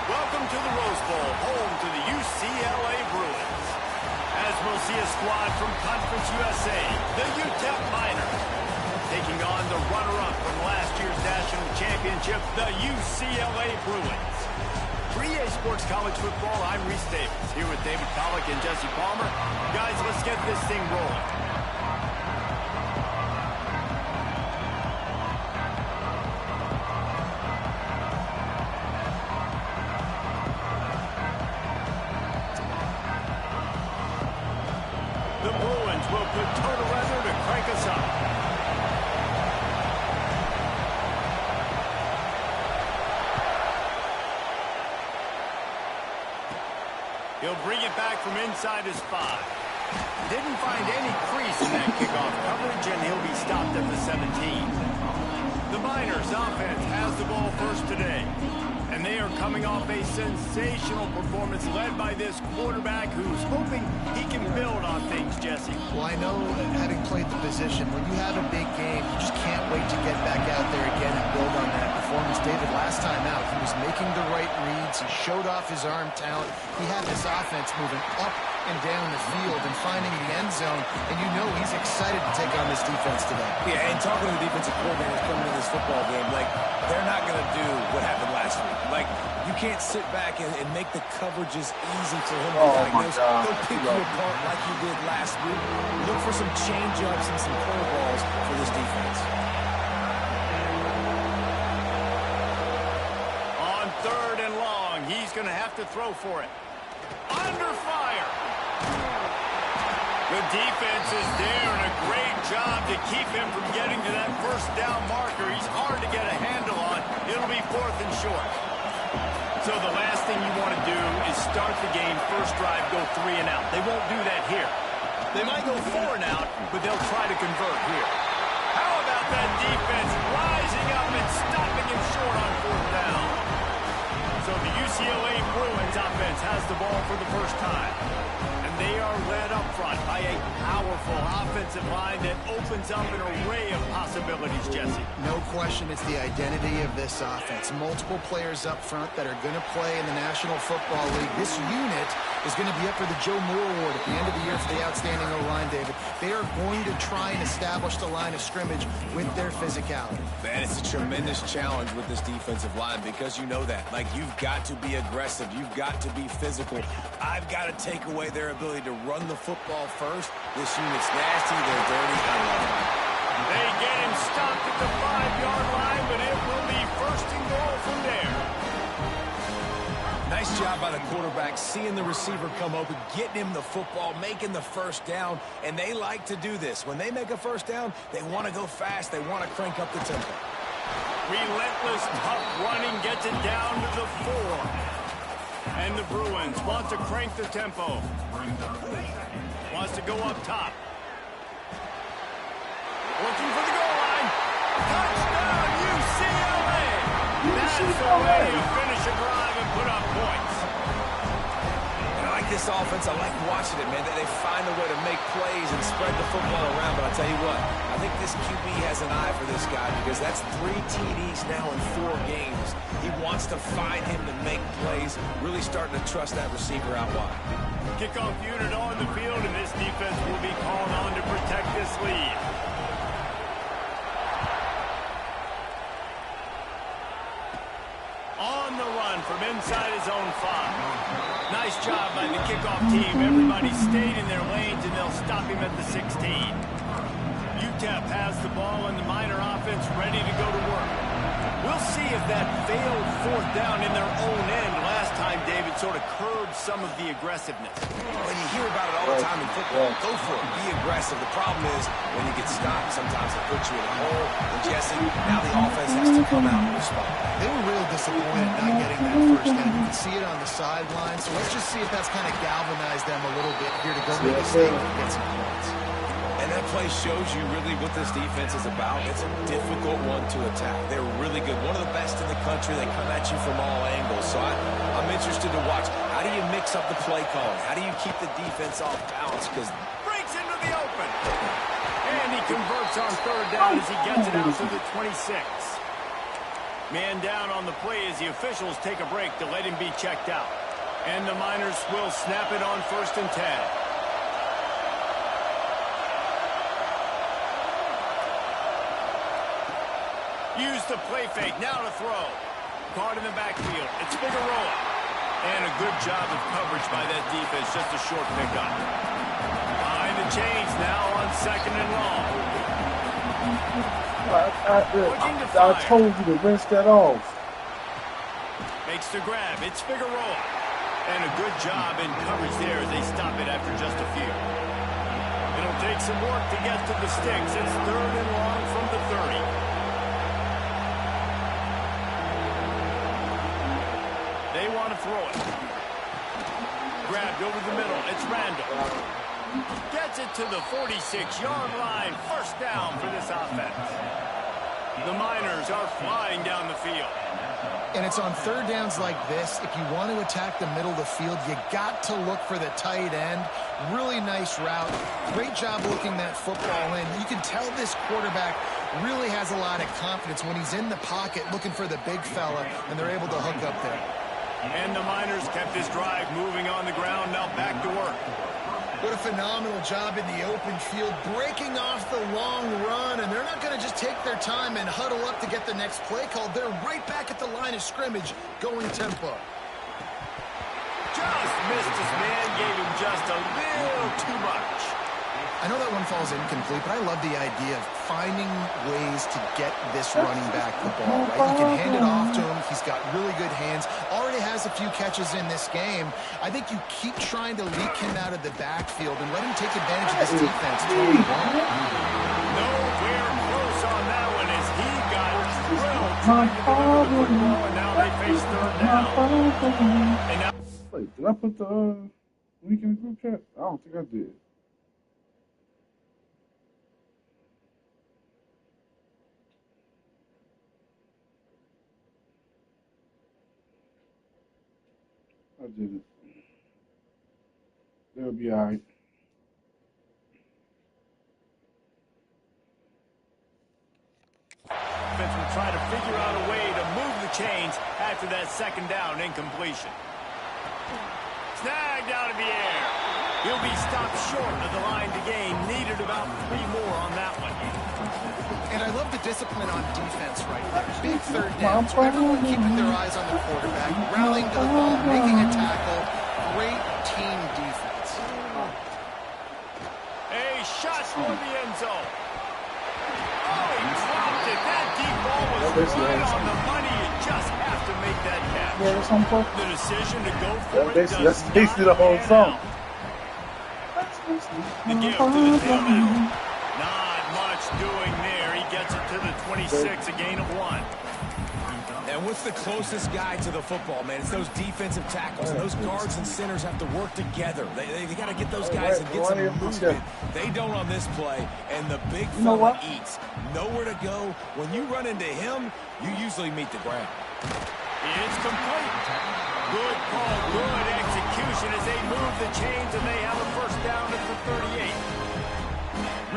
Welcome to the Rose Bowl, home to the UCLA Bruins. As we'll see a squad from Conference USA, the UTEP Miners, taking on the runner-up from last year's national championship, the UCLA Bruins. For EA Sports College Football, I'm Reese Davis, here with David Pollack and Jesse Palmer. Guys, let's get this thing rolling. The Bruins will put total weather to crank us up. He'll bring it back from inside his 5. Didn't find any crease in that kickoff coverage, and he'll be stopped at the 17. The Miners offense has the ball first today. And they are coming off a sensational performance led by this quarterback who's hoping he can build on things, Jesse. Well, I know, having played the position, when you have a big game, you just can't wait to get back out there again and build on that performance. David, last time out, he was making the right reads. He showed off his arm talent. He had this offense moving up and down the field and finding the end zone. And you know he's excited to take on this defense today. Yeah, and talking to the defensive coordinators coming into this football game, like, they're not going to do what happened last week. Like, you can't sit back and make the coverages easy for him to diagnose. He'll pick you apart like he did last week. Look for some change-ups and some curveballs for this defense. On 3rd and long, he's going to have to throw for it. Under fire. The defense is there, and a great job to keep him from getting to that first down marker. He's hard to get a handle on. It'll be 4th and short. So the last thing you want to do is start the game, first drive, go 3 and out. They won't do that here. They might go 4 and out, but they'll try to convert here. How about that defense rising up and stopping him short on 4th down? So the UCLA Bruins offense has the ball for the first time. And they are led up front by a powerful offensive line that opens up an array of possibilities, Jesse. No question, it's the identity of this offense. Multiple players up front that are going to play in the National Football League. This unit is going to be up for the Joe Moore Award at the end of the year for the outstanding O-line, David. They are going to try and establish the line of scrimmage with their physicality. Man, it's a tremendous challenge with this defensive line because you know that. Like, you've got to be aggressive. You've got to be physical. I've got to take away their ability to run the football first. This unit's nasty. They're dirty. I love it. They get him stopped at the 5-yard line, but it will be 1st and goal from there. Nice job by the quarterback, seeing the receiver come open, getting him the football, making the first down, and they like to do this. When they make a first down, they want to go fast. They want to crank up the tempo. Relentless, tough running gets it down to the 4. And the Bruins want to crank the tempo. Wants to go up top. Looking for the goal line. Touchdown, UCLA! That's the way you finish a drive and put up points. I like this offense. I like watching it, man. They find a way to make plays and spread the football around. But I'll tell you what, I think this QB has an eye for this guy because that's 3 TDs now in 4 games. He wants to find him to make plays, really starting to trust that receiver out wide. Kickoff unit on the field, and this defense will be called on to protect this lead. On the run from inside his own 5. Nice job by the kickoff team. Everybody stayed in their lanes, and they'll stop him at the 16. UTEP has the ball, and the Miner offense ready to go to work. We'll see if that failed 4th down in their own end last time, David, sort of curbed some of the aggressiveness. When you hear about it all the time in football, go for it. Be aggressive. The problem is when you get stopped, sometimes it puts you in a hole. And Jesse, now the offense has to come out and respond. They were real disappointed not getting that first down. You can see it on the sideline. So let's just see if that's kind of galvanized them a little bit here to go make a statement and get some points. And that play shows you really what this defense is about. It's a difficult one to attack. They're really good. One of the best in the country. They come at you from all angles. So I'm interested to watch. How do you mix up the play calling? How do you keep the defense off balance? Because breaks into the open. And he converts on 3rd down as he gets it out to the 26. Man down on the play as the officials take a break to let him be checked out. And the Miners will snap it on 1st and 10. Use the play fake, now to throw. Caught in the backfield, it's Figueroa. And a good job of coverage by that defense, just a short pickup. Behind the chains now on 2nd and long. I told you to rinse that off. Makes the grab, it's Figueroa. And a good job in coverage there as they stop it after just a few. It'll take some work to get to the sticks. It's 3rd and long from the 30. They want to throw it. Grabbed over the middle. It's Randall. Gets it to the 46-yard line. 1st down for this offense. The Miners are flying down the field. And it's on 3rd downs like this. If you want to attack the middle of the field, you got to look for the tight end. Really nice route. Great job looking that football in. You can tell this quarterback really has a lot of confidence when he's in the pocket looking for the big fella, and they're able to hook up there. And the Miners kept this drive moving on the ground, now back to work. What a phenomenal job in the open field, breaking off the long run, and they're not going to just take their time and huddle up to get the next play called. They're right back at the line of scrimmage, going tempo. Just missed his man, gave him just a little too much. I know that one falls incomplete, but I love the idea of finding ways to get this running back the ball, right? You can hand it off to him. He's got really good hands. Already has a few catches in this game. I think you keep trying to leak him out of the backfield and let him take advantage of this defense. Totally wrong. Nowhere close on that one as he got drilled trying to deliver the football, and now they face 3rd down. And now Wait, did I put the link in the group chat? I don't think I did. I did it. They'll be all right. defense will try to figure out a way to move the chains after that 2nd down incompletion. Snagged out of the air. He'll be stopped short of the line to gain. Needed about 3 more on that one. And I love the discipline on defense right there. Big 3rd down. So everyone keeping their eyes on the quarterback, rallying to the ball, making a tackle. Great team defense. A shot for the end zone. Oh, he dropped it. That deep ball was right on the money. You just have to make that catch. The decision to go for it does that's basically the whole song. The gift to the tailback. Not much doing there. He gets it to the 26, a gain of 1. And what's the closest guy to the football, man? It's those defensive tackles. And those guards and centers have to work together. They got to get those guys and get some movement. They don't on this play, and the big fella eats. Nowhere to go. When you run into him, you usually meet the ground. It's complete. Good call, good execution as they move the chains, and they have a 1st down at the 38.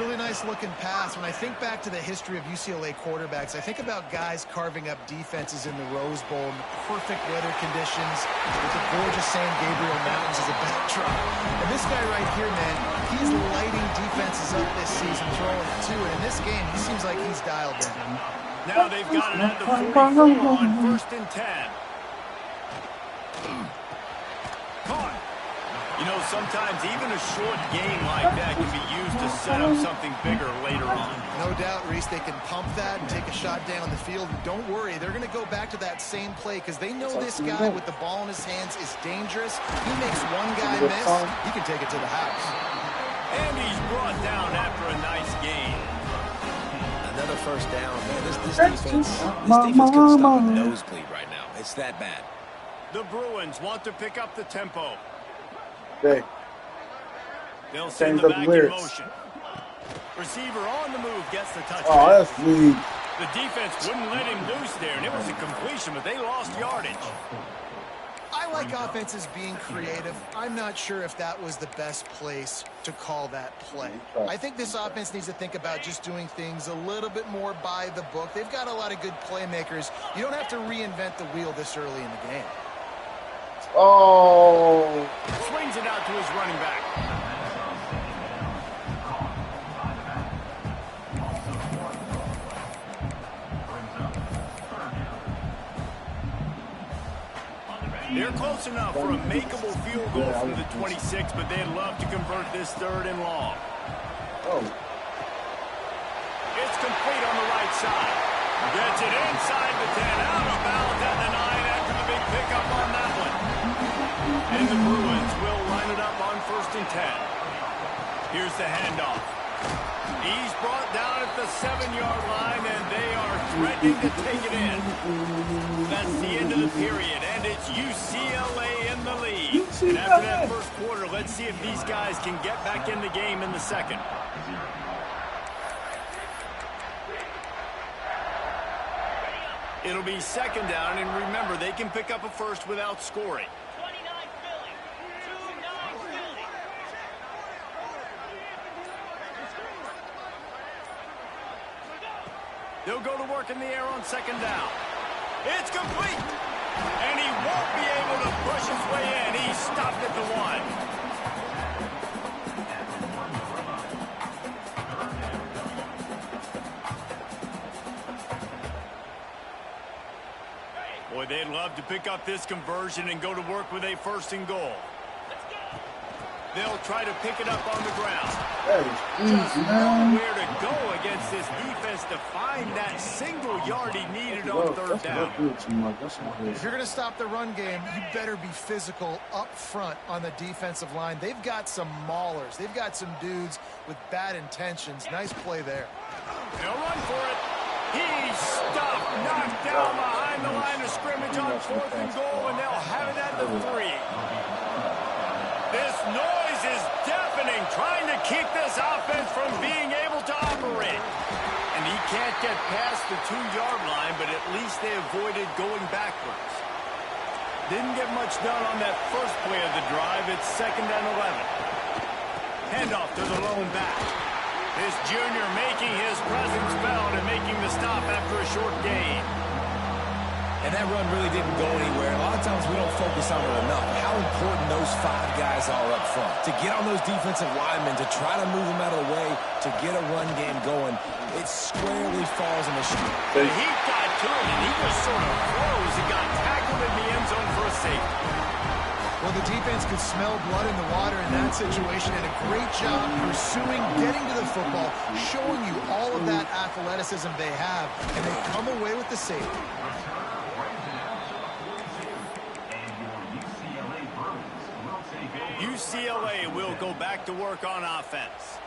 Really nice looking pass. When I think back to the history of UCLA quarterbacks, I think about guys carving up defenses in the Rose Bowl in perfect weather conditions with the gorgeous San Gabriel Mountains as a backdrop. And this guy right here, man, he's lighting defenses up this season, throwing it too. And in this game, he seems like he's dialed in. Now they've got it at the 44 on 1st and 10. You know, sometimes even a short game like that can be used to set up something bigger later on. No doubt, Reese, they can pump that and take a shot down the field. And don't worry, they're going to go back to that same play because they know this guy with the ball in his hands is dangerous. He makes one guy miss, he can take it to the house. And he's brought down after a nice game. Another first down, man. This defense couldn't stop a nosebleed right now. It's that bad. The Bruins want to pick up the tempo. Okay. They'll send the back in motion. Receiver on the move gets the touchdown. Oh, that's weak. The defense wouldn't let him loose there, and it was a completion, but they lost yardage. I like offenses being creative. I'm not sure if that was the best place to call that play. I think this offense needs to think about just doing things a little bit more by the book. They've got a lot of good playmakers. You don't have to reinvent the wheel this early in the game. Oh. Swings it out to his running back. They're close enough for a makeable field goal from the 26, but they'd love to convert this 3rd and long. Oh. It's complete on the right side. Gets it inside the 10, out of bounds at the 9 after the big pickup on that one. And the Bruins will line it up on 1st and 10. Here's the handoff. He's brought down at the 7-yard line, and they are threatening to take it in. That's the end of the period, and it's UCLA in the lead. And after that first quarter, let's see if these guys can get back in the game in the second. It'll be 2nd down, and remember, they can pick up a first without scoring. They'll go to work in the air on 2nd down. It's complete. And he won't be able to push his way in. He's stopped at the 1. Boy, they'd love to pick up this conversion and go to work with a 1st and goal. They'll try to pick it up on the ground. Just nowhere to go against this defense to find that single yard he needed on 3rd down. If you're going to stop the run game, you better be physical up front on the defensive line. They've got some maulers. They've got some dudes with bad intentions. Nice play there. They'll run for it. He's stopped, knocked down behind the line of scrimmage on 4th and goal, and they'll have it at the 3. This noise is deafening, trying to keep this offense from being able to operate. And he can't get past the 2-yard line, but at least they avoided going backwards. Didn't get much done on that first play of the drive. It's 2nd and 11. Handoff to the lone back. This junior making his presence felt and making the stop after a short gain. And that run really didn't go anywhere. A lot of times we don't focus on it enough. How important those 5 guys are up front. To get on those defensive linemen, to try to move them out of the way, to get a run game going, it squarely falls in the street. The heat got to him, and he just sort of froze and got tackled in the end zone for a safety. Well, the defense could smell blood in the water in that situation, and a great job pursuing, getting to the football, showing you all of that athleticism they have, and they come away with the safety. UCLA will go back to work on offense.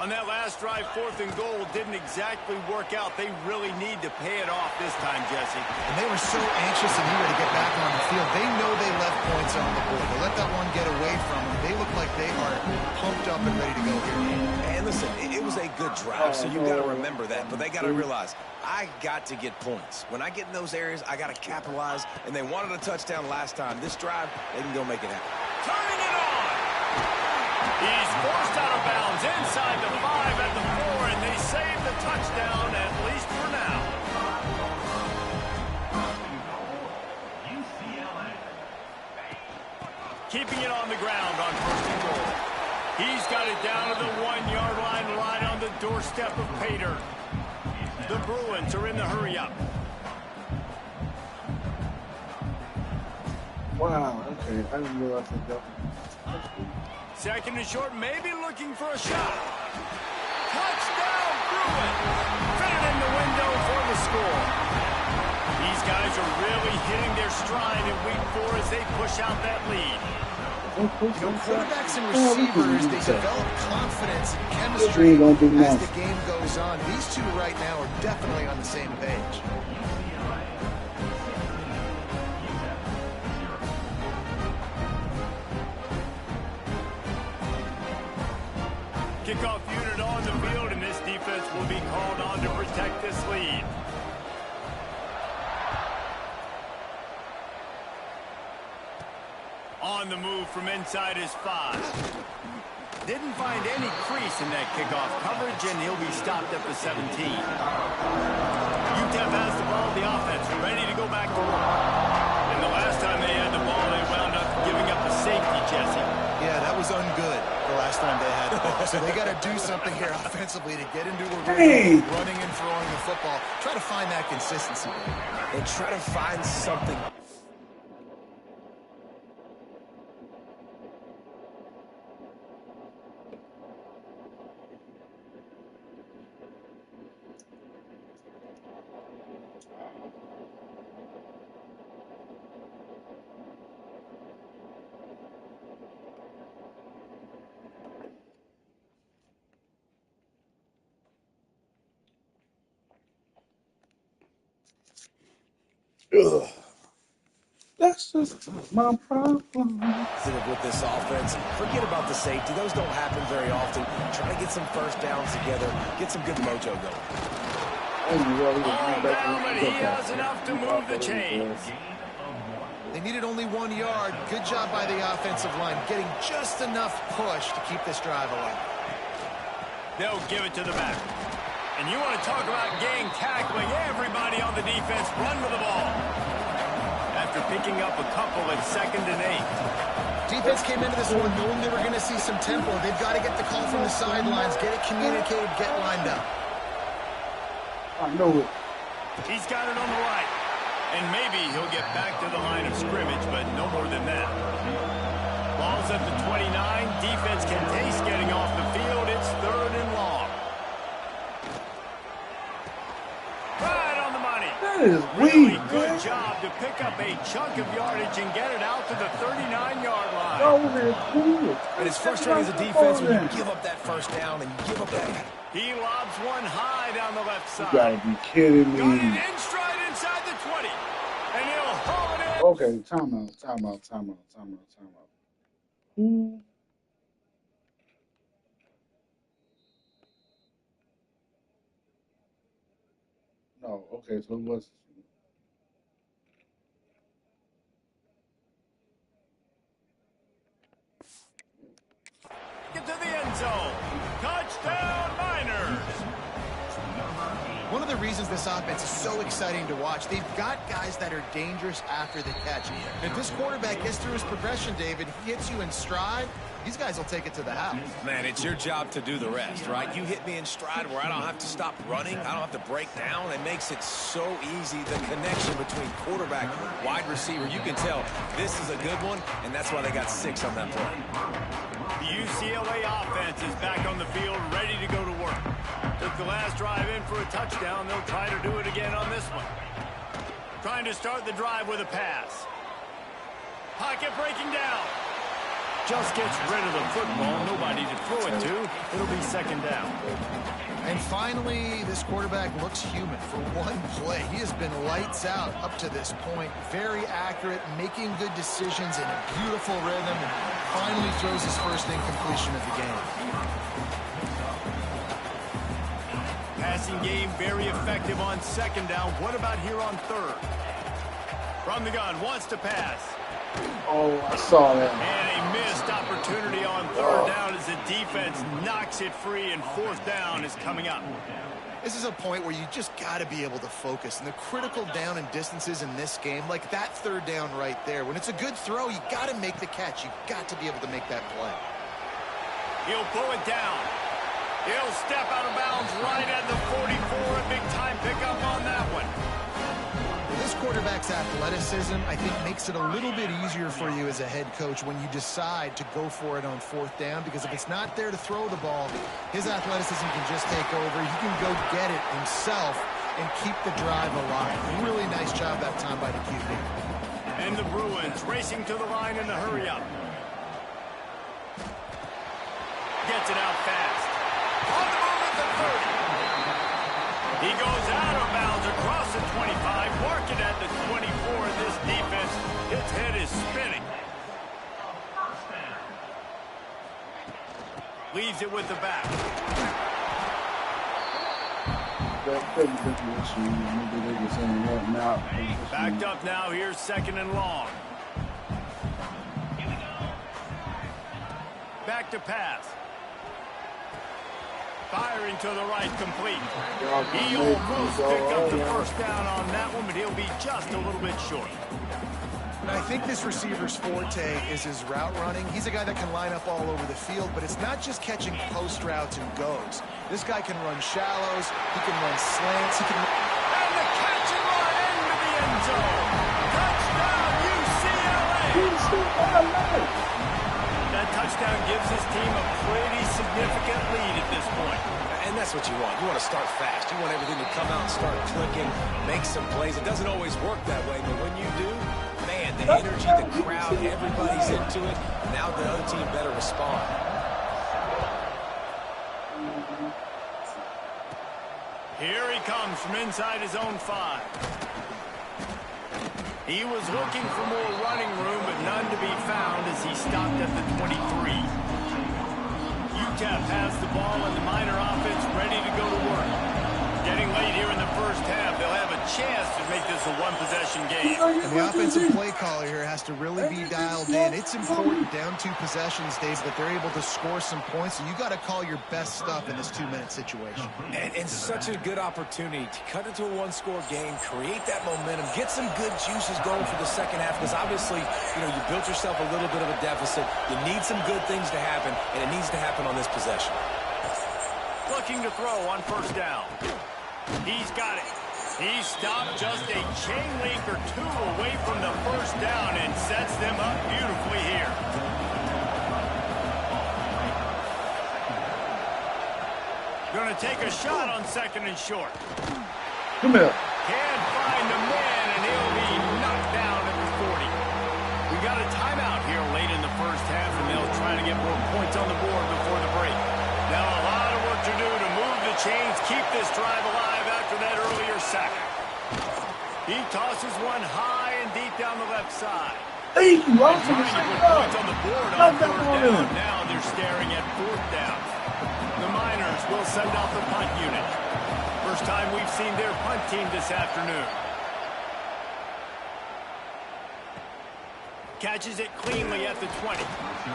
On that last drive, 4th and goal didn't exactly work out. They really need to pay it off this time, Jesse. And they were so anxious and eager to get back on the field. They know they left points on the board. They let that one get away from them. They look like they are pumped up and ready to go here. And listen, it was a good drive, so you've got to remember that. But they got to realize, I got to get points. When I get in those areas, I got to capitalize. And they wanted a touchdown last time. This drive, they can go make it happen. Turning it on. He's forced out of bounds inside the 5 at the 4, and they save the touchdown, at least for now. Keeping it on the ground on 1st and goal. He's got it down to the 1-yard line, right on the doorstep of Pater. The Bruins are in the hurry-up. Wow, okay. I didn't realize that. Second and short, maybe looking for a shot. Touchdown, Bruin! Fitted in the window for the score. These guys are really hitting their stride in week 4 as they push out that lead. You know, quarterbacks and receivers, they develop confidence and chemistry as the game goes on. These two right now are definitely on the same page. Kickoff unit on the field, and this defense will be called on to protect this lead. On the move from inside his 5. Didn't find any crease in that kickoff coverage, and he'll be stopped at the 17. UTEP has the ball, the offense ready to go back to work. And the last time they had the ball, they wound up giving up a safety, Jesse. Yeah, that was ungood the last time they had the ball. So they got to do something here offensively to get into a rhythm, running and throwing the football. Try to find that consistency. And try to find something. Ugh. That's just my problem. With this offense, forget about the safety. Those don't happen very often. Try to get some first downs together. Get some good mojo going. But he has enough to move the chains. They needed only 1 yard. Good job by the offensive line, getting just enough push to keep this drive alive. They'll give it to the back. And you want to talk about gang tackling, everybody on the defense run to the ball. After picking up a couple at 2nd and 8. Defense came into this one knowing they were going to see some tempo. They've got to get the call from the sidelines, get it communicated, get lined up. I know it. He's got it on the right. And maybe he'll get back to the line of scrimmage, but no more than that. Ball's at the 29. Defense can taste getting off the field. It's 3rd and long. Right on the money. That is Really weak, good man. job to pick up a chunk of yardage and get it out to the 39-yard line. And it's frustrating as a defense when you give up that first down and give up that. He lobs one high down the left side. You gotta be kidding Got it me. in stride inside the 20. And he'll haul it in. Okay, timeout. Who? No, okay, so what's Get to the end zone. Touchdown, Niners. One of the reasons this offense is so exciting to watch, they've got guys that are dangerous after the catch. And if this quarterback gets through his progression, David, he hits you in stride, these guys will take it to the house. Man, it's your job to do the rest, right? You hit me in stride where I don't have to stop running. I don't have to break down. It makes it so easy, the connection between quarterback, wide receiver. You can tell this is a good one, and that's why they got 6 on that play. The UCLA offense is back on the field, ready to go to work. Took the last drive in for a touchdown. They'll try to do it again on this one. Trying to start the drive with a pass. Pocket breaking down. Just gets rid of the football. Nobody to throw it to. It'll be 2nd down. And finally, this quarterback looks human for one play. He has been lights out up to this point. Very accurate, making good decisions in a beautiful rhythm, and finally throws his first incompletion of the game. Passing game very effective on 2nd down. What about here on 3rd? From the gun, wants to pass. Oh, I saw that. And a missed opportunity on 3rd down as the defense knocks it free, and 4th down is coming up. This is a point where you just got to be able to focus. And the critical down and distances in this game, like that 3rd down right there, when it's a good throw, you got to make the catch. You got to be able to make that play. He'll pull it down. He'll step out of bounds right at the 44. A big-time pickup on that one. This quarterback's athleticism, I think, makes it a little bit easier for you as a head coach when you decide to go for it on 4th down, because if it's not there to throw the ball, his athleticism can just take over. He can go get it himself and keep the drive alive. Really nice job that time by the QB. And the Bruins racing to the line in the hurry-up. Gets it out fast. On the move at the 30. He goes out of bounds across the 25, marking at the 24. This defense, its head is spinning. Leaves it with the back. Backed up now. Here's 2nd and long. Back to pass. Firing to the right, complete. He almost picked up the 1st down on that one, but he'll be just a little bit short. I think this receiver's forte is his route running. He's a guy that can line up all over the field, but it's not just catching post routes and goes. This guy can run shallows, he can run slants, he can... And the catch and run into the end zone. Touchdown, UCLA! That touchdown gives his team a pretty significant lead at this point. And that's what you want. You want to start fast. You want everything to come out and start clicking, make some plays. It doesn't always work that way, but when you do, man, the energy, the crowd, everybody's into it. Now the other team better respond. Here he comes from inside his own 5. He was looking for more running room, but none to be found as he stopped at the 23. UTEP has the ball and the Miner offense ready to go to work. Getting late here in the 1st half, they'll have a chance to make this a one-possession game. And the offensive play caller here has to really be dialed in. It's important down 2 possessions, Dave, that they're able to score some points. So you got to call your best stuff in this 2-minute situation. And such a good opportunity to cut into a 1-score game, create that momentum, get some good juices going for the 2nd half, because obviously, you built yourself a little bit of a deficit. You need some good things to happen, and it needs to happen on this possession. Looking to throw on 1st down. He's got it. He stopped just a chain link or 2 away from the 1st down and sets them up beautifully here. Going to take a shot on 2nd and short. Come here. Can't find the man, and he'll be knocked down at the 40. We got a timeout here late in the 1st half, and they'll try to get more points on the board before the break. Now a lot of work to do to move the chains, keep this drive alive after that earlier sack. He tosses one high and deep down the left side. Hey, Trying to put points on the board on 3rd down. Now they're staring at 4th down. The Miners will send out the punt unit. First time we've seen their punt team this afternoon. Catches it cleanly at the 20.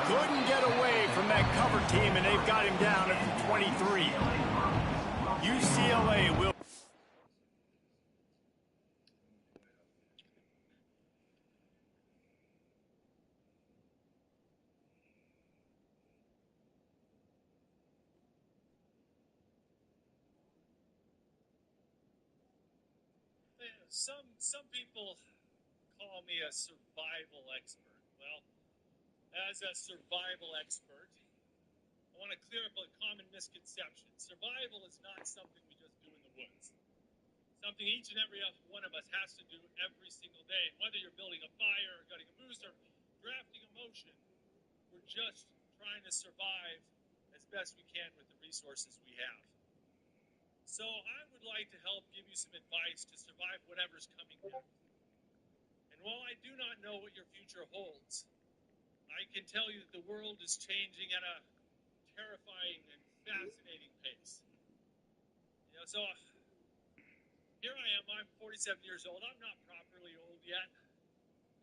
Couldn't get away from that cover team, and they've got him down at the 23. UCLA will... Some people call me a survival expert. Well, as a survival expert, I want to clear up a common misconception. Survival is not something we just do in the woods. Something each and every one of us has to do every single day. Whether you're building a fire, or gutting a moose, or drafting a motion, we're just trying to survive as best we can with the resources we have. So I would like to help give you some advice to survive whatever's coming next. And while I do not know what your future holds, I can tell you that the world is changing at a terrifying and fascinating pace. So here I am. I'm 47 years old. I'm not properly old yet.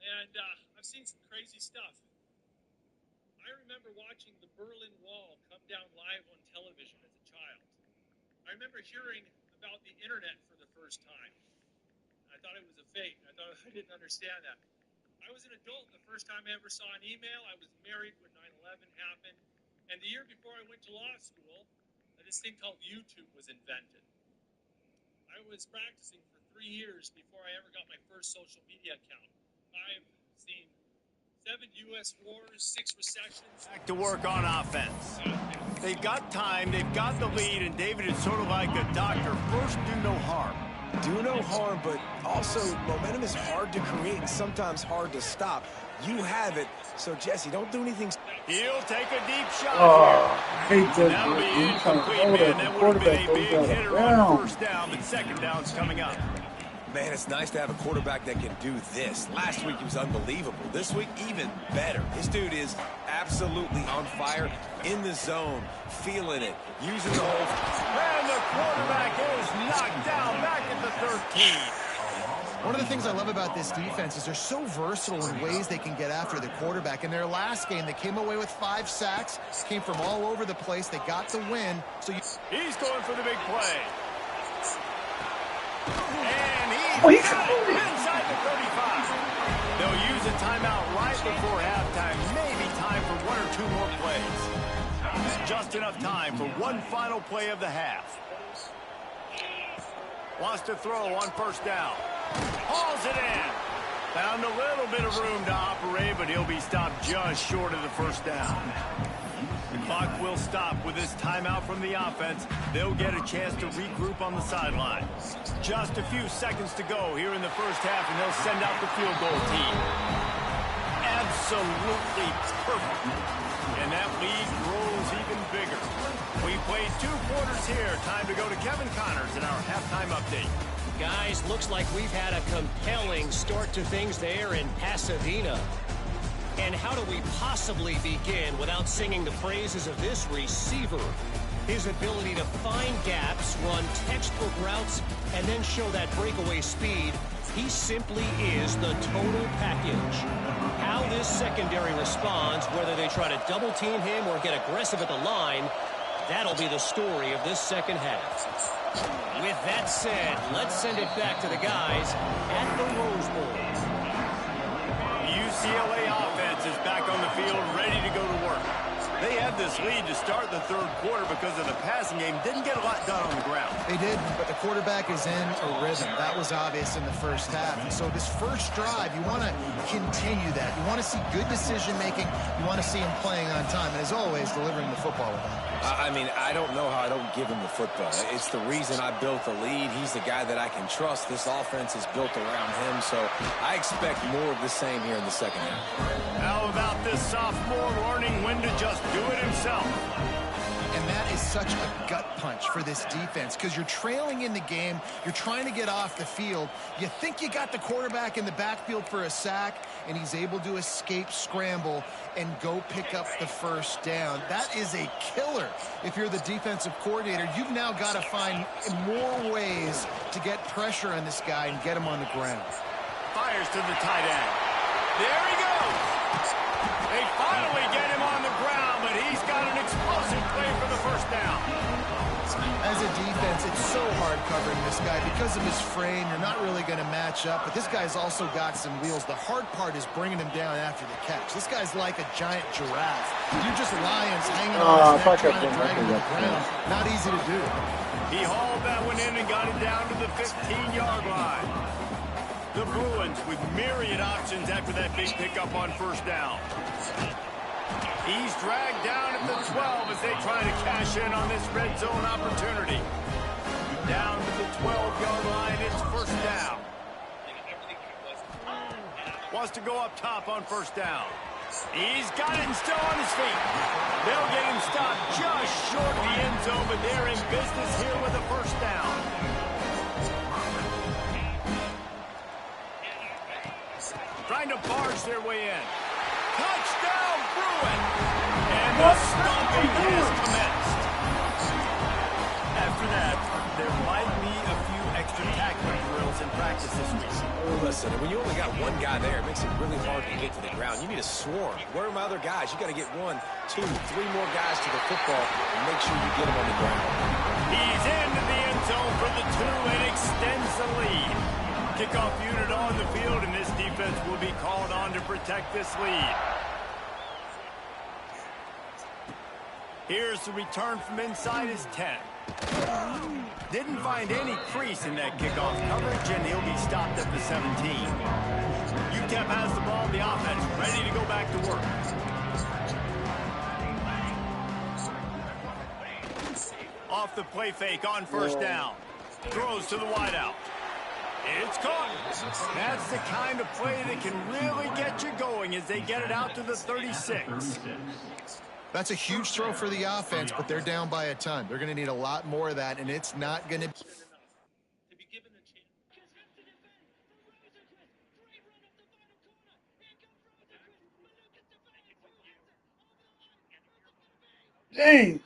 And I've seen some crazy stuff. I remember watching the Berlin Wall come down live on television as a child. I remember hearing about the internet for the first time. I thought it was a fake. I didn't understand that. I was an adult the first time I ever saw an email. I was married when 9/11 happened. And the year before I went to law school, this thing called YouTube was invented. I was practicing for 3 years before I ever got my first social media account. I've seen 7 U.S. wars, 6 recessions. Back to work on offense. They've got time, they've got the lead, and David is sort of like a doctor. First, do no harm. Do no harm, but also momentum is hard to create and sometimes hard to stop. You have it, so Jesse, don't do anything. He'll take a deep shot I hate here. this. That'll be He's trying to incomplete, throw man. that. That The would have been a quarterback big goes hitter down. on first down, but second down's coming up. Man, it's nice to have a quarterback that can do this. Last week, he was unbelievable. This week, even better. This dude is absolutely on fire, in the zone, feeling it, using the whole... And the quarterback is knocked down back at the 13. One of the things I love about this defense is they're so versatile in ways they can get after the quarterback. In their last game, they came away with 5 sacks, came from all over the place. They got the win. So He's going for the big play. And He's got it inside the 35. They'll use a timeout right before halftime. Maybe time for 1 or 2 more plays. Just enough time for one final play of the half. Wants to throw on first down. Hauls it in. Found a little bit of room to operate, but he'll be stopped just short of the first down. The clock will stop with this timeout from the offense. They'll get a chance to regroup on the sideline. Just a few seconds to go here in the first half, and they'll send out the field goal team. Absolutely perfect. And that lead grows even bigger. We played 2 quarters here. Time to go to Kevin Connors in our halftime update. Guys, looks like we've had a compelling start to things there in Pasadena. And how do we possibly begin without singing the praises of this receiver? His ability to find gaps, run textbook routes, and then show that breakaway speed. He simply is the total package. How this secondary responds, whether they try to double team him or get aggressive at the line, that'll be the story of this second half. With that said, let's send it back to the guys at the Rose Bowl. UCLA offense is back on the field, ready to go to work. They had this lead to start the third quarter because of the passing game. Didn't get a lot done on the ground. they did, but the quarterback is in a rhythm. That was obvious in the first half. And so this first drive, you want to continue that. You want to see good decision-making. You want to see him playing on time. And as always, delivering the football with him. I mean, I don't know how I don't give him the football. It's the reason I built the lead. He's the guy that I can trust. This offense is built around him, so I expect more of the same here in the second half. How about this sophomore learning when to just do it himself? And that is such a gut punch for this defense because you're trailing in the game. You're trying to get off the field. You think you got the quarterback in the backfield for a sack, and he's able to escape scramble and go pick up the first down. That is a killer. If you're the defensive coordinator, you've now got to find more ways to get pressure on this guy and get him on the ground. Fires to the tight end. There he goes. They finally get him on the ground, but he's got an explosive play for the first down. As a defense, it's so hard covering this guy. Because of his frame, you're not really going to match up. But this guy's also got some wheels. The hard part is bringing him down after the catch. This guy's like a giant giraffe. You're just lions hanging on his neck, trying to drag him to the ground. Not easy to do. He hauled that one in and got it down to the 15-yard line. The Bruins with myriad options after that big pickup on first down. He's dragged down at the 12 as they try to cash in on this red zone opportunity. Down to the 12-yard line, it's first down. Wants to go up top on first down. He's got it and still on his feet. They'll get him stopped just short of the end zone, but they're in business here with a first down. Trying to barge their way in. Touchdown, Bruin! And the stomping has commenced. After that, there might be a few extra tackling drills in practice this week. Listen, when you only got one guy there, it makes it really hard to get to the ground. You need a swarm. Where are my other guys? You got to get 1, 2, 3 more guys to the football and make sure you get them on the ground. He's into the end zone for the 2 and extends the lead. Kickoff unit on the field, and this defense will be called on to protect this lead. Here's the return from inside his 10. Didn't find any crease in that kickoff coverage, and he'll be stopped at the 17. UTEP has the ball, the offense ready to go back to work. Off the play fake on first down. Throws to the wideout. It's caught. That's the kind of play that can really get you going as they get it out to the 36. That's a huge throw for the offense, but they're down by a ton. They're going to need a lot more of that, and it's not going to... Dang.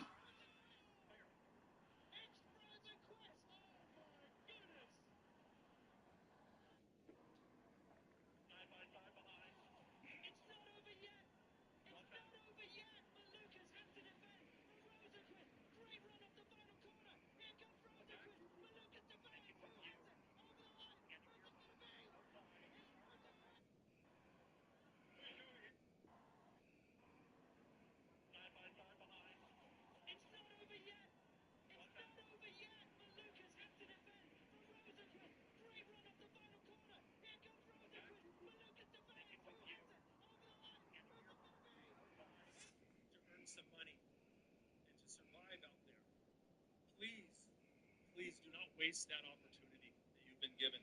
Some money and to survive out there. Please do not waste that opportunity that you've been given.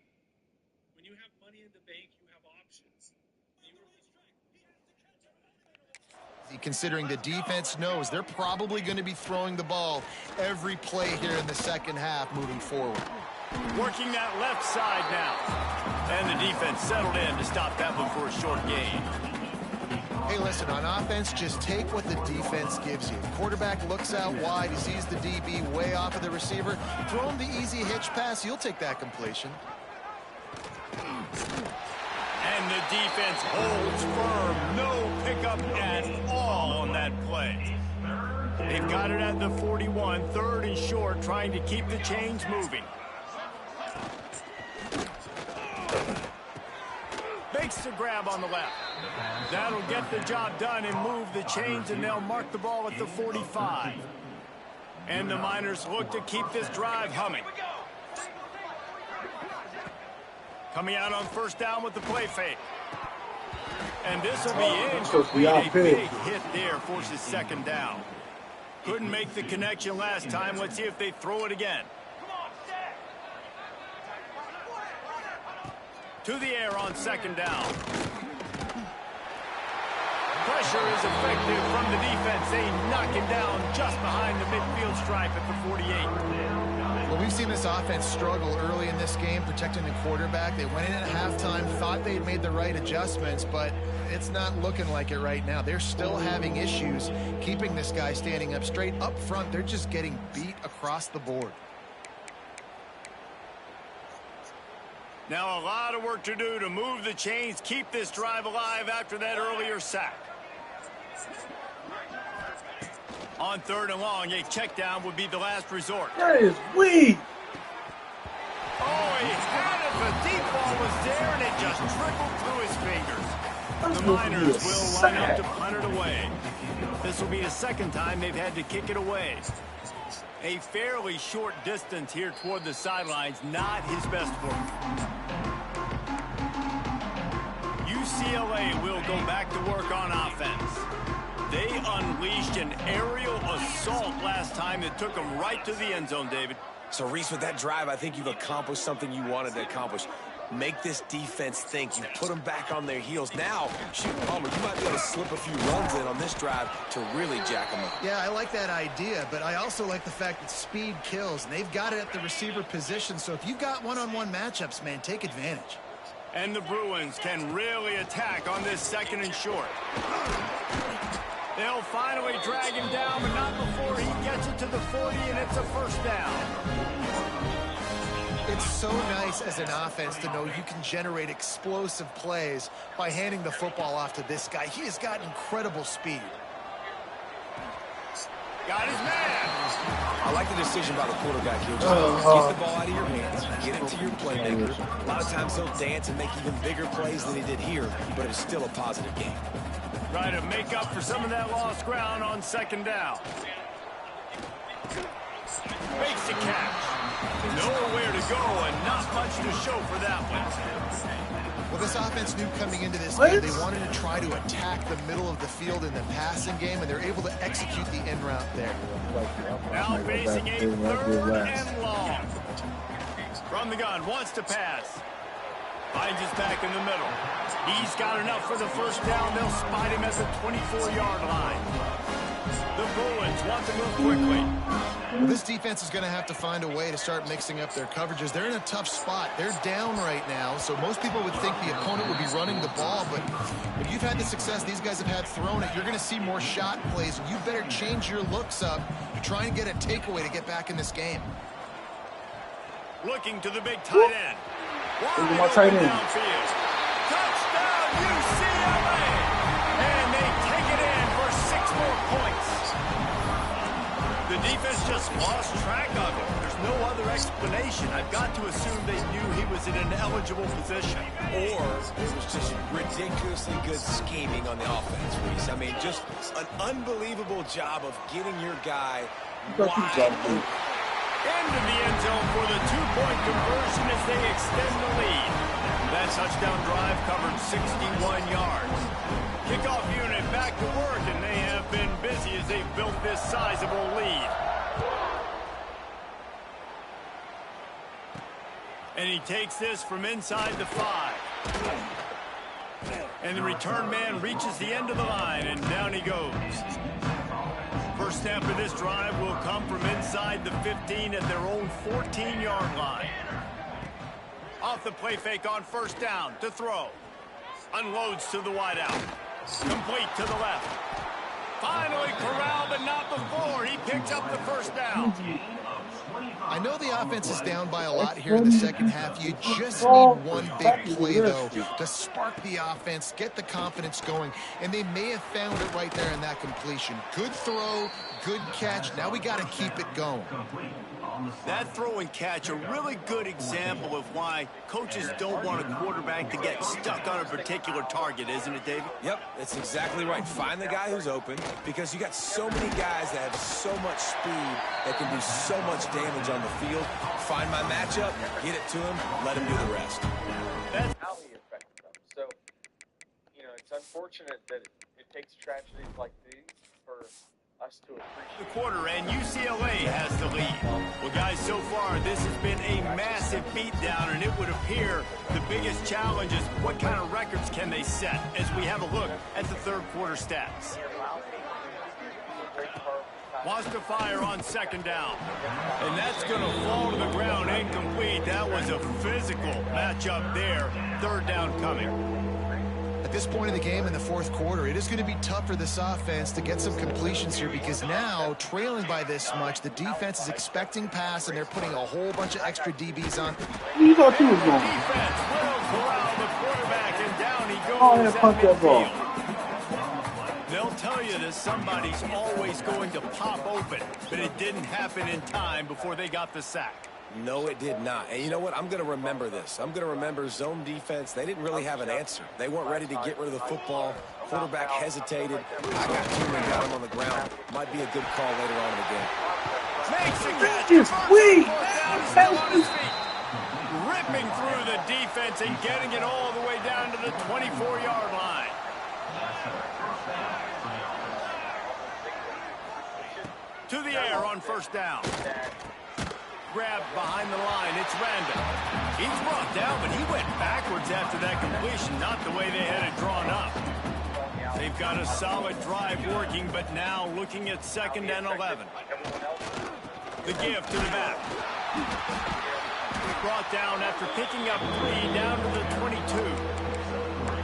When you have money in the bank, you have options. Considering the defense knows they're probably going to be throwing the ball every play here in the second half moving forward. Working that left side now. And the defense settled in to stop that one for a short gain. Hey, listen, on offense, just take what the defense gives you. The quarterback looks out wide. He sees the DB way off of the receiver. Throw him the easy hitch pass. You'll take that completion. And the defense holds firm. No pickup at all on that play. They've got it at the 41, 3rd and short, trying to keep the chains moving. Makes the grab on the left. That'll get the job done and move the chains, and they'll mark the ball at the 45. And the Miners look to keep this drive humming. Coming out on first down with the play fake. And this will be in. A big hit there forces second down. Couldn't make the connection last time. Let's see if they throw it again. To the air on second down. Pressure is effective from the defense. They knock him down just behind the midfield stripe at the 48. Well, we've seen this offense struggle early in this game protecting the quarterback. They went in at halftime, thought they'd made the right adjustments, but it's not looking like it right now. They're still having issues keeping this guy standing up straight. Up front, they're just getting beat across the board. Now a lot of work to do to move the chains, keep this drive alive after that earlier sack. On 3rd and long, a check down would be the last resort. That is weak. Oh, he had it. The deep ball was there, and it just trickled through his fingers. The Miners will line up to punt it away. This will be the second time they've had to kick it away. A fairly short distance here toward the sidelines, not his best work. UCLA will go back to work on offense. They unleashed an aerial assault last time that took them right to the end zone, David. So, Reese, with that drive, I think you've accomplished something you wanted to accomplish. Make this defense think. You put them back on their heels. Now, shoot, Palmer, you might be able to slip a few runs in on this drive to really jack them up. Yeah, I like that idea, but I also like the fact that speed kills, and they've got it at the receiver position, so if you've got one-on-one matchups, man, take advantage. And the Bruins can really attack on this 2nd and short. They'll finally drag him down, but not before he gets it to the 40, and it's a first down. It's so nice as an offense to know you can generate explosive plays by handing the football off to this guy. He has got incredible speed. Got his man. I like the decision by the quarterback here. Just get the ball out of your hands, get it to your playmaker. A lot of times he'll dance and make even bigger plays than he did here, but it's still a positive game. Try to make up for some of that lost ground on 2nd down. Makes the catch. Nowhere to go and not much to show for that one. Well, this offense knew coming into this game they wanted to try to attack the middle of the field in the passing game, and they're able to execute the end route there. Now facing a 3rd and long. From the gun, wants to pass. Finds his back in the middle. He's got enough for the first down. They'll spot him at the 24-yard line. The Bruins want to move quickly. Well, this defense is going to have to find a way to start mixing up their coverages. They're in a tough spot. They're down right now, so most people would think the opponent would be running the ball, but if you've had the success these guys have had throwing it, you're going to see more shot plays, and you better change your looks up to try and get a takeaway to get back in this game. Looking to the big tight end. Wide open downfield. Touchdown, UCLA! And they take it in for 6 more points. The defense just lost track of him. There's no other explanation. I've got to assume they knew he was in an eligible position. Or it was just ridiculously good scheming on the offense, Reese. I mean, just an unbelievable job of getting your guy wide open. Into the end zone for the 2-point conversion as they extend the lead. That touchdown drive covered 61 yards. Kickoff unit back to work, and they have been busy as they built this sizable lead. And he takes this from inside the 5. And the return man reaches the end of the line, and down he goes. First snap of this drive will come from inside the 15 at their own 14-yard line. Off the play fake on first down to throw. Unloads to the wideout. Complete to the left. Finally corralled, but not before. He picks up the first down. I know the offense is down by a lot here in the second half. You just need one big play, though, to spark the offense, get the confidence going, and they may have found it right there in that completion. Good throw, good catch. Now we got to keep it going. That throw and catch, a really good example of why coaches don't want a quarterback to get stuck on a particular target, isn't it, David? Yep, that's exactly right. Find the guy who's open, because you got so many guys that have so much speed that can do so much damage on the field. Find my matchup, get it to him, let him do the rest. That's how he affects them. So, you know, it's unfortunate that it takes tragedies like these for us to appreciate the quarter, and UCLA has the lead. Well, guys, so far this has been a massive beatdown, and it would appear the biggest challenge is what kind of records can they set as we have a look at the third quarter stats. Wants to fire on second down, and that's going to fall to the ground incomplete. That was a physical matchup there. Third down coming. At this point in the game in the fourth quarter, it is going to be tough for this offense to get some completions here, because now, trailing by this much, the defense is expecting pass, and they're putting a whole bunch of extra DBs on. You thought he was going. Defense will corral the quarterback, and down he goes. Oh, yeah, punch that ball. They'll tell you that somebody's always going to pop open, but it didn't happen in time before they got the sack. No, it did not. And you know what? I'm going to remember this. I'm going to remember zone defense. They didn't really have an answer. They weren't ready to get rid of the football. Quarterback hesitated. I got two and got him on the ground. Might be a good call later on in the game. Makes the catch. It's weak. Still on his feet. Ripping through the defense and getting it all the way down to the 24-yard line. To the air on first down. Grabbed behind the line. It's Randall. He's brought down, but he went backwards after that completion, not the way they had it drawn up. They've got a solid drive working, but now looking at 2nd and 11. The give to the back. Brought down after picking up 3 down to the 22.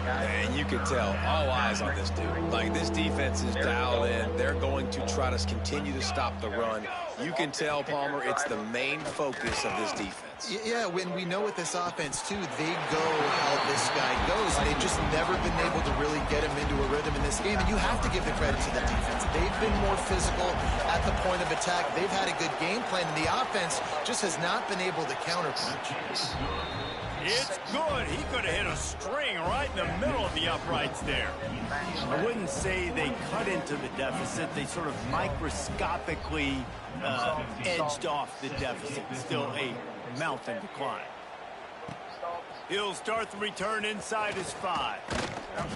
And you can tell, all eyes on this dude. Like, this defense is dialed in. They're going to try to continue to stop the run. You can tell, Palmer, it's the main focus of this defense. Yeah, when we know with this offense, too, they go how this guy goes. They've just never been able to really get him into a rhythm in this game, and you have to give the credit to the defense. They've been more physical at the point of attack. They've had a good game plan, and the offense just has not been able to counterpunch. It's good. He could have hit a string right in the middle of the uprights there. I wouldn't say they cut into the deficit. They sort of microscopically edged off the deficit. Still a mountain to climb. He'll start the return inside his 5.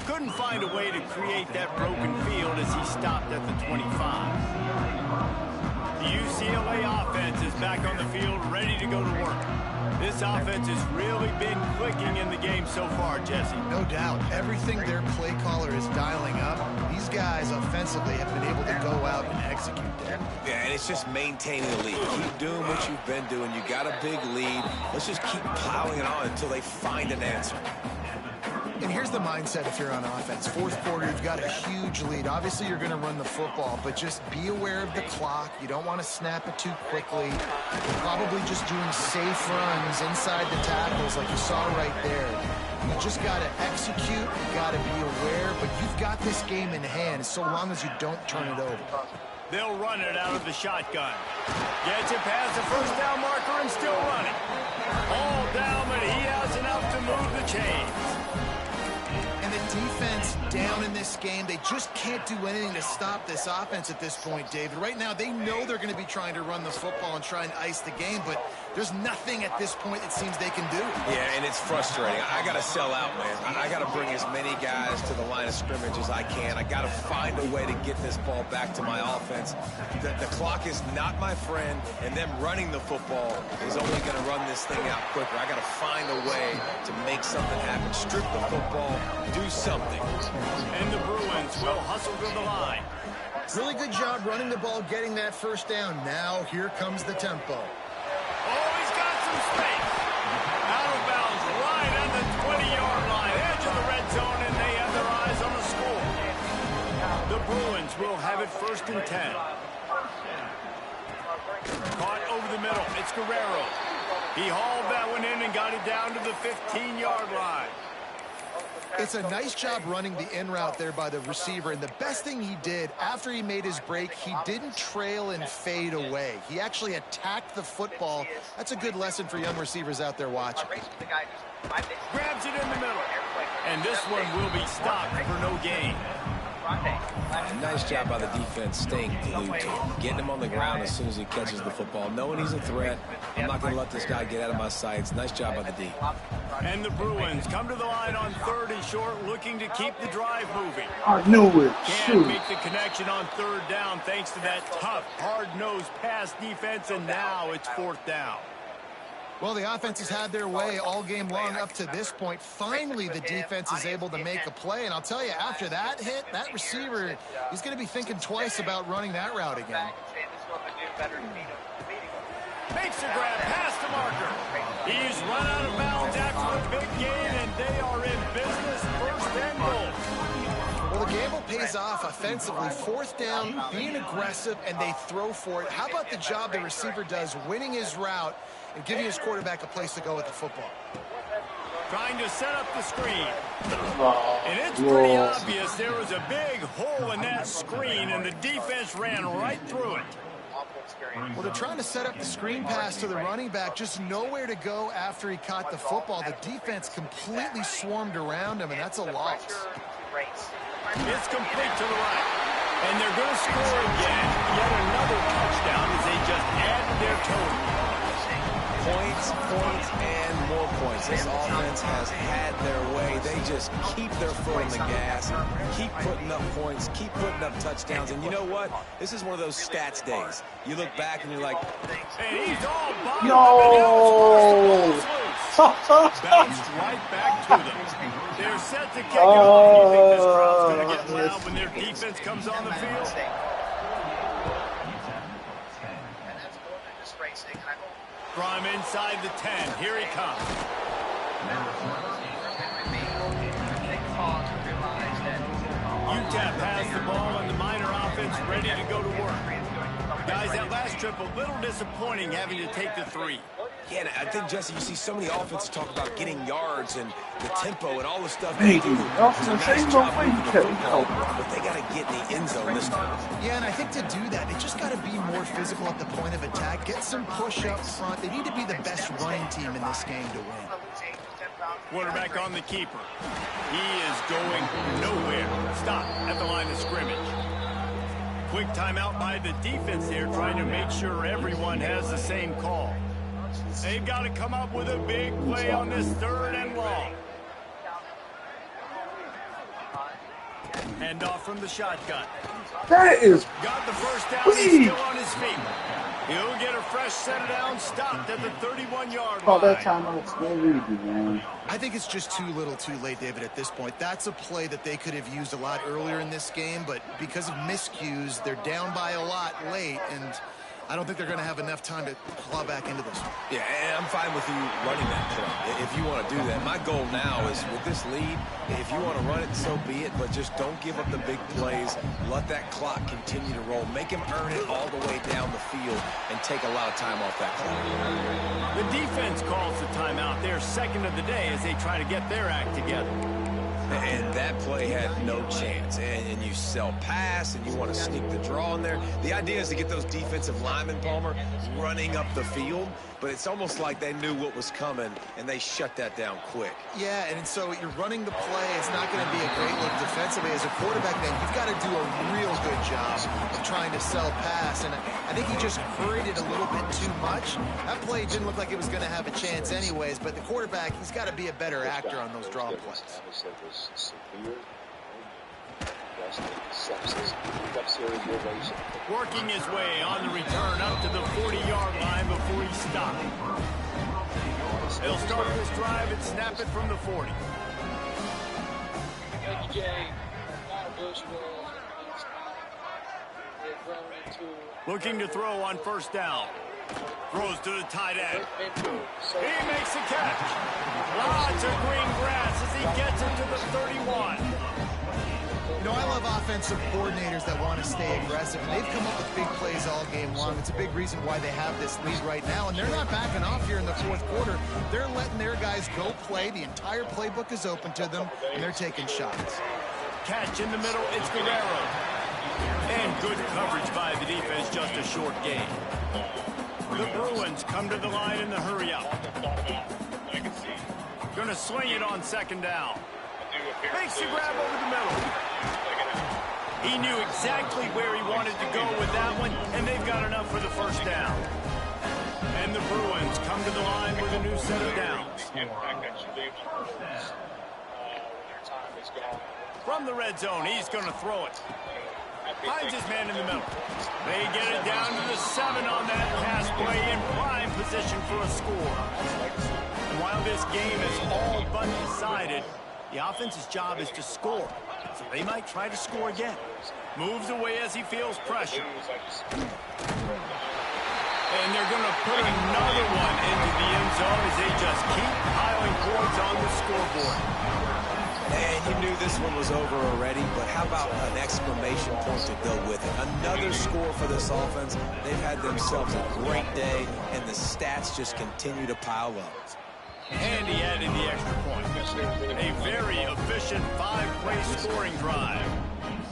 Couldn't find a way to create that broken field as he stopped at the 25. The UCLA offense is back on the field, ready to go to work. This offense has really been clicking in the game so far, Jesse. No doubt. Everything their play caller is dialing up, these guys offensively have been able to go out and execute that. Yeah, and it's just maintaining the lead. Keep doing what you've been doing. You got a big lead. Let's just keep plowing it on until they find an answer. And here's the mindset if you're on offense. Fourth quarter, you've got a huge lead. Obviously, you're going to run the football, but just be aware of the clock. You don't want to snap it too quickly. You're probably just doing safe runs inside the tackles like you saw right there. You just got to execute. You got to be aware, but you've got this game in hand so long as you don't turn it over. They'll run it out of the shotgun. Gets it past the first down marker and still running. All down, but he has enough to move the chains. And the defense down in this game, they just can't do anything to stop this offense at this point, David. Right now, they know they're going to be trying to run the football and try and ice the game, but there's nothing at this point it seems they can do. Yeah, and it's frustrating. I got to sell out, man. I got to bring as many guys to the line of scrimmage as I can. I got to find a way to get this ball back to my offense. The clock is not my friend, and them running the football is only going to run this thing out quicker. I got to find a way to make something happen. Strip the football, do something. And the Bruins will hustle to the line. Really good job running the ball, getting that first down. Now here comes the tempo. Oh, he's got some space. Out of bounds right on the 20-yard line. Edge of the red zone, and they have their eyes on the score. The Bruins will have it 1st and 10. Caught over the middle. It's Guerrero. He hauled that one in and got it down to the 15-yard line. It's a nice job running the in route there by the receiver, and the best thing he did after he made his break, he didn't trail and fade away. He actually attacked the football. That's a good lesson for young receivers out there watching. Grabs it in the middle, and this one will be stopped for no gain. Nice job by the defense staying glued to him, getting him on the ground as soon as he catches the football, knowing he's a threat. I'm not going to let this guy get out of my sights. Nice job by the D. And the Bruins come to the line on 3rd and short, looking to keep the drive moving. I knew it. Can't make the connection on 3rd down thanks to that tough, hard-nosed pass defense, and now it's 4th down. Well, the offense has had their way all game long up to this point. Finally, the defense is able to make a play. And I'll tell you, after that hit, that receiver, he's going to be thinking twice about running that route again. Makes a grab past the marker. He's run out of bounds after the big gain, and they are in business. 1st and goal. Well, the gamble pays off offensively. 4th down, being aggressive, and they throw for it. How about the job the receiver does winning his route and giving his quarterback a place to go with the football? Trying to set up the screen. And it's pretty obvious there was a big hole in that screen, and the defense ran right through it. Well, they're trying to set up the screen pass to the running back, just nowhere to go after he caught the football. The defense completely swarmed around him, and that's a loss. It's complete to the right. And they're going to score again. Yet another touchdown as they just add to their total. Points, points, and more points. This offense has had their way. They just keep their foot on the gas, keep putting up points, keep putting up touchdowns. And you know what? This is one of those stats days. You look back and you're like, and he's all bottom. No! Bounced right back to them. They're set to kick it off. You think this crowd's going to get loud when their defense comes on the field? From inside the 10, here he comes. UTEP has the ball and the Miner offense ready to go to work. Guys, that last trip a little disappointing having to take the 3. Yeah, and I think, Jesse, you see so many offenses talk about getting yards and the tempo and all the stuff. Hey, they do. after the same way you kept help. But they got to get in the end zone this time. Yeah, and I think to do that, they just got to be more physical at the point of attack, get some push up front. They need to be the best running team in this game to win. Quarterback on the keeper. He is going nowhere. Stop at the line of scrimmage. Quick timeout by the defense there, trying to make sure everyone has the same call. They've got to come up with a big play on this 3rd and long. Hand off from the shotgun. That is Got the first down. He's still on his feet. He'll get a fresh set of down, stopped at the 31-yard line. all that timeout's no reason, man. I think it's just too little too late, David, at this point. That's a play that they could have used a lot earlier in this game, but because of miscues, they're down by a lot late, and I don't think they're going to have enough time to claw back into this one. Yeah, and I'm fine with you running that play if you want to do that. My goal now is with this lead, if you want to run it, so be it, but just don't give up the big plays. Let that clock continue to roll. Make him earn it all the way down the field and take a lot of time off that clock. The defense calls the timeout. Their second of the day as they try to get their act together. And that play had no chance. And you sell pass, and you want to sneak the draw in there. The idea is to get those defensive linemen, Palmer, running up the field. But it's almost like they knew what was coming, and they shut that down quick. Yeah, and so you're running the play. It's not going to be a great look defensively. As a quarterback, then, you've got to do a real good job of trying to sell pass. And I think he just hurried it a little bit too much. That play didn't look like it was going to have a chance anyways, but the quarterback, he's got to be a better actor on those draw plays. Working his way on the return up to the 40-yard line before he stopped. They'll start this drive and snap it from the 40. Looking to throw on first down. Throws to the tight end. He makes a catch. Lots of green grass as he gets it to the 31. You know, I love offensive coordinators that want to stay aggressive, and they've come up with big plays all game long. It's a big reason why they have this lead right now, and they're not backing off here in the 4th quarter. They're letting their guys go play. The entire playbook is open to them, and they're taking shots. Catch in the middle, it's Guerrero. And good coverage by the defense, just a short gain. The Bruins come to the line in the hurry-up. Going to swing it on 2nd down. Makes the grab over the middle. He knew exactly where he wanted to go with that one, and they've got enough for the first down. And the Bruins come to the line with a new set of downs. From the red zone, he's going to throw it. Finds his man in the middle. They get it down to the 7 on that pass play in prime position for a score. And while this game is all but decided, the offense's job is to score. So they might try to score again. Moves away as he feels pressure. And they're going to put another one into the end zone as they just keep piling points on the scoreboard. And you knew this one was over already, but how about an exclamation point to go with it? Another score for this offense. They've had themselves a great day, and the stats just continue to pile up. And he added the extra point. A very efficient 5-play scoring drive.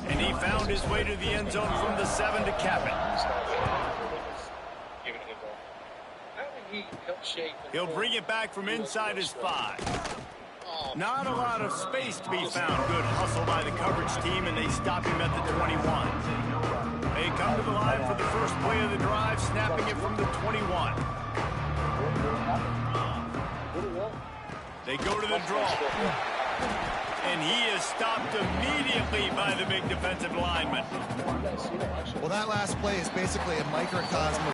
And he found his way to the end zone from the 7 to cap it. He'll bring it back from inside his 5. Not a lot of space to be found. Good hustle by the coverage team, and they stop him at the 21. They come to the line for the first play of the drive, snapping it from the 21. They go to the draw. And he is stopped immediately by the big defensive lineman. Well, that last play is basically a microcosm of